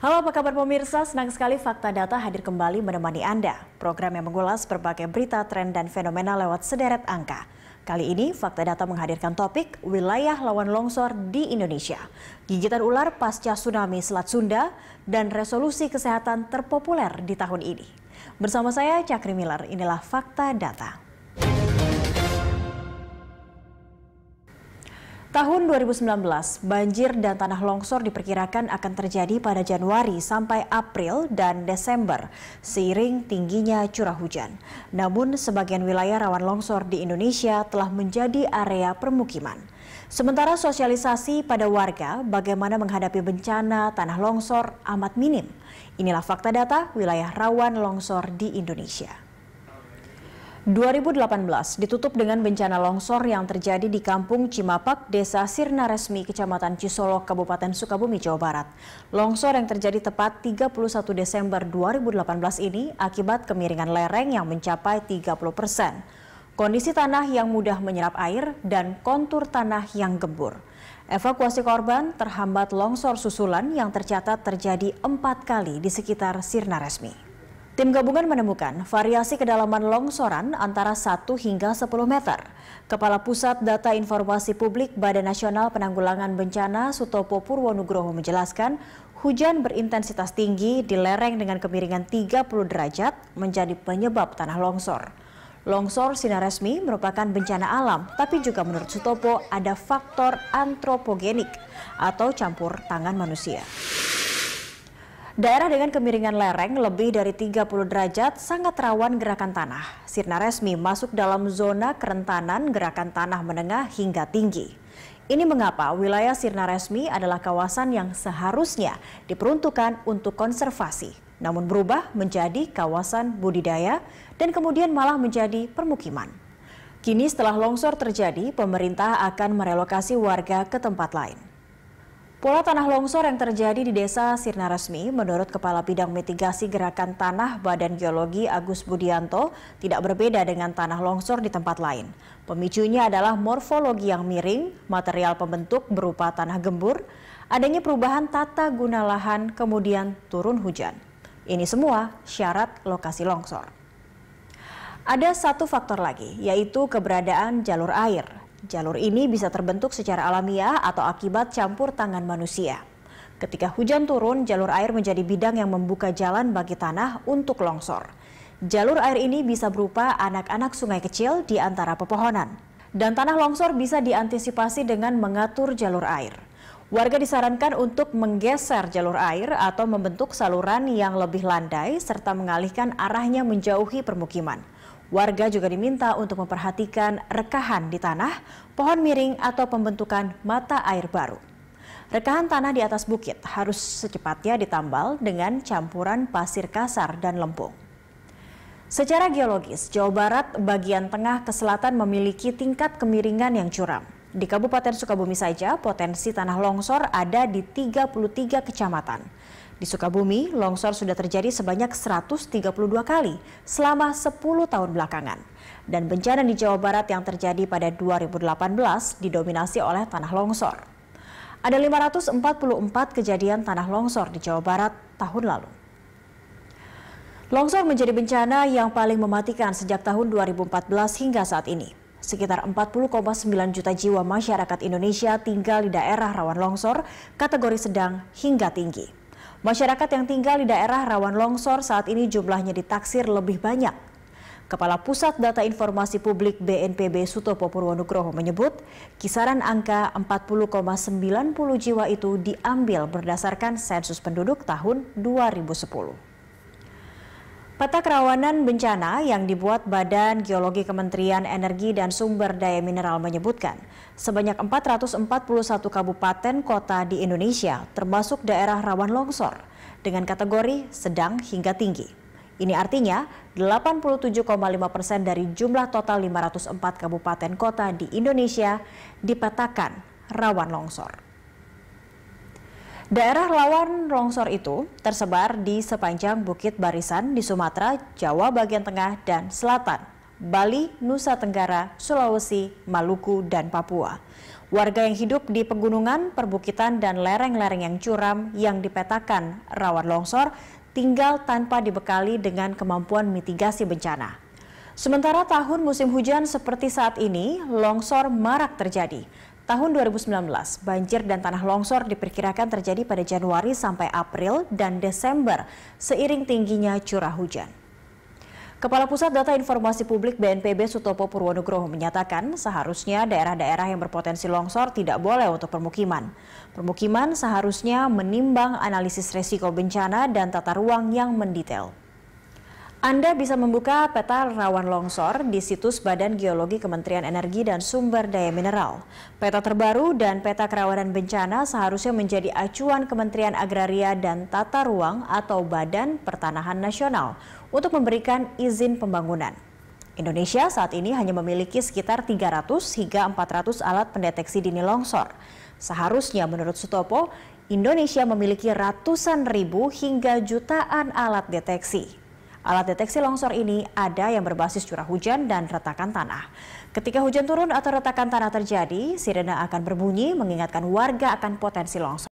Halo, apa kabar pemirsa? Senang sekali Fakta Data hadir kembali menemani Anda. Program yang mengulas berbagai berita, tren, dan fenomena lewat sederet angka. Kali ini, Fakta Data menghadirkan topik wilayah lawan longsor di Indonesia. Gigitan ular pasca tsunami Selat Sunda dan resolusi kesehatan terpopuler di tahun ini. Bersama saya, Cakri Miller, inilah Fakta Data. Tahun 2019, banjir dan tanah longsor diperkirakan akan terjadi pada Januari sampai April dan Desember, seiring tingginya curah hujan. Namun, sebagian wilayah rawan longsor di Indonesia telah menjadi area permukiman. Sementara sosialisasi pada warga bagaimana menghadapi bencana tanah longsor amat minim. Inilah Fakta Data wilayah rawan longsor di Indonesia. 2018 ditutup dengan bencana longsor yang terjadi di Kampung Cimapak, Desa Sirna Resmi, Kecamatan Cisolok, Kabupaten Sukabumi, Jawa Barat. Longsor yang terjadi tepat 31 Desember 2018 ini akibat kemiringan lereng yang mencapai 30%. Kondisi tanah yang mudah menyerap air dan kontur tanah yang gembur. Evakuasi korban terhambat longsor susulan yang tercatat terjadi 4 kali di sekitar Sirna Resmi. Tim gabungan menemukan variasi kedalaman longsoran antara 1 hingga 10 meter. Kepala Pusat Data Informasi Publik Badan Nasional Penanggulangan Bencana Sutopo Purwonugroho menjelaskan, hujan berintensitas tinggi di lereng dengan kemiringan 30 derajat menjadi penyebab tanah longsor. Longsor Sirna Resmi merupakan bencana alam, tapi juga menurut Sutopo ada faktor antropogenik atau campur tangan manusia. Daerah dengan kemiringan lereng lebih dari 30 derajat sangat rawan gerakan tanah. Sirna Resmi masuk dalam zona kerentanan gerakan tanah menengah hingga tinggi. Ini mengapa wilayah Sirna Resmi adalah kawasan yang seharusnya diperuntukkan untuk konservasi, namun berubah menjadi kawasan budidaya dan kemudian malah menjadi permukiman. Kini setelah longsor terjadi, pemerintah akan merelokasi warga ke tempat lain. Pola tanah longsor yang terjadi di Desa Sirna Resmi menurut Kepala Bidang Mitigasi Gerakan Tanah Badan Geologi Agus Budianto tidak berbeda dengan tanah longsor di tempat lain. Pemicunya adalah morfologi yang miring, material pembentuk berupa tanah gembur, adanya perubahan tata guna lahan, kemudian turun hujan. Ini semua syarat lokasi longsor. Ada satu faktor lagi, yaitu keberadaan jalur air. Jalur ini bisa terbentuk secara alamiah atau akibat campur tangan manusia. Ketika hujan turun, jalur air menjadi bidang yang membuka jalan bagi tanah untuk longsor. Jalur air ini bisa berupa anak-anak sungai kecil di antara pepohonan. Dan tanah longsor bisa diantisipasi dengan mengatur jalur air. Warga disarankan untuk menggeser jalur air atau membentuk saluran yang lebih landai serta mengalihkan arahnya menjauhi permukiman. Warga juga diminta untuk memperhatikan rekahan di tanah, pohon miring atau pembentukan mata air baru. Rekahan tanah di atas bukit harus secepatnya ditambal dengan campuran pasir kasar dan lempung. Secara geologis, Jawa Barat bagian tengah ke selatan memiliki tingkat kemiringan yang curam. Di Kabupaten Sukabumi saja potensi tanah longsor ada di 33 kecamatan. Di Sukabumi, longsor sudah terjadi sebanyak 132 kali selama 10 tahun belakangan. Dan bencana di Jawa Barat yang terjadi pada 2018 didominasi oleh tanah longsor. Ada 544 kejadian tanah longsor di Jawa Barat tahun lalu. Longsor menjadi bencana yang paling mematikan sejak tahun 2014 hingga saat ini. Sekitar 40,9 juta jiwa masyarakat Indonesia tinggal di daerah rawan longsor, kategori sedang hingga tinggi. Masyarakat yang tinggal di daerah rawan longsor saat ini jumlahnya ditaksir lebih banyak. Kepala Pusat Data Informasi Publik BNPB Sutopo Purwonugroho menyebut, kisaran angka 40,90 jiwa itu diambil berdasarkan sensus penduduk tahun 2010. Peta kerawanan bencana yang dibuat Badan Geologi Kementerian Energi dan Sumber Daya Mineral menyebutkan sebanyak 441 kabupaten kota di Indonesia termasuk daerah rawan longsor dengan kategori sedang hingga tinggi. Ini artinya 87,5% dari jumlah total 504 kabupaten kota di Indonesia dipetakan rawan longsor. Daerah rawan longsor itu tersebar di sepanjang Bukit Barisan di Sumatera, Jawa bagian tengah dan selatan, Bali, Nusa Tenggara, Sulawesi, Maluku, dan Papua. Warga yang hidup di pegunungan, perbukitan, dan lereng-lereng yang curam yang dipetakan rawan longsor tinggal tanpa dibekali dengan kemampuan mitigasi bencana. Sementara tahun musim hujan seperti saat ini, longsor marak terjadi. Tahun 2019, banjir dan tanah longsor diperkirakan terjadi pada Januari sampai April dan Desember seiring tingginya curah hujan. Kepala Pusat Data Informasi Publik BNPB Sutopo Purwonugroho menyatakan seharusnya daerah-daerah yang berpotensi longsor tidak boleh untuk permukiman. Permukiman seharusnya menimbang analisis resiko bencana dan tata ruang yang mendetail. Anda bisa membuka peta rawan longsor di situs Badan Geologi Kementerian Energi dan Sumber Daya Mineral. Peta terbaru dan peta kerawanan bencana seharusnya menjadi acuan Kementerian Agraria dan Tata Ruang atau Badan Pertanahan Nasional untuk memberikan izin pembangunan. Indonesia saat ini hanya memiliki sekitar 300 hingga 400 alat pendeteksi dini longsor. Seharusnya menurut Sutopo, Indonesia memiliki ratusan ribu hingga jutaan alat deteksi. Alat deteksi longsor ini ada yang berbasis curah hujan dan retakan tanah. Ketika hujan turun atau retakan tanah terjadi, sirena akan berbunyi mengingatkan warga akan potensi longsor.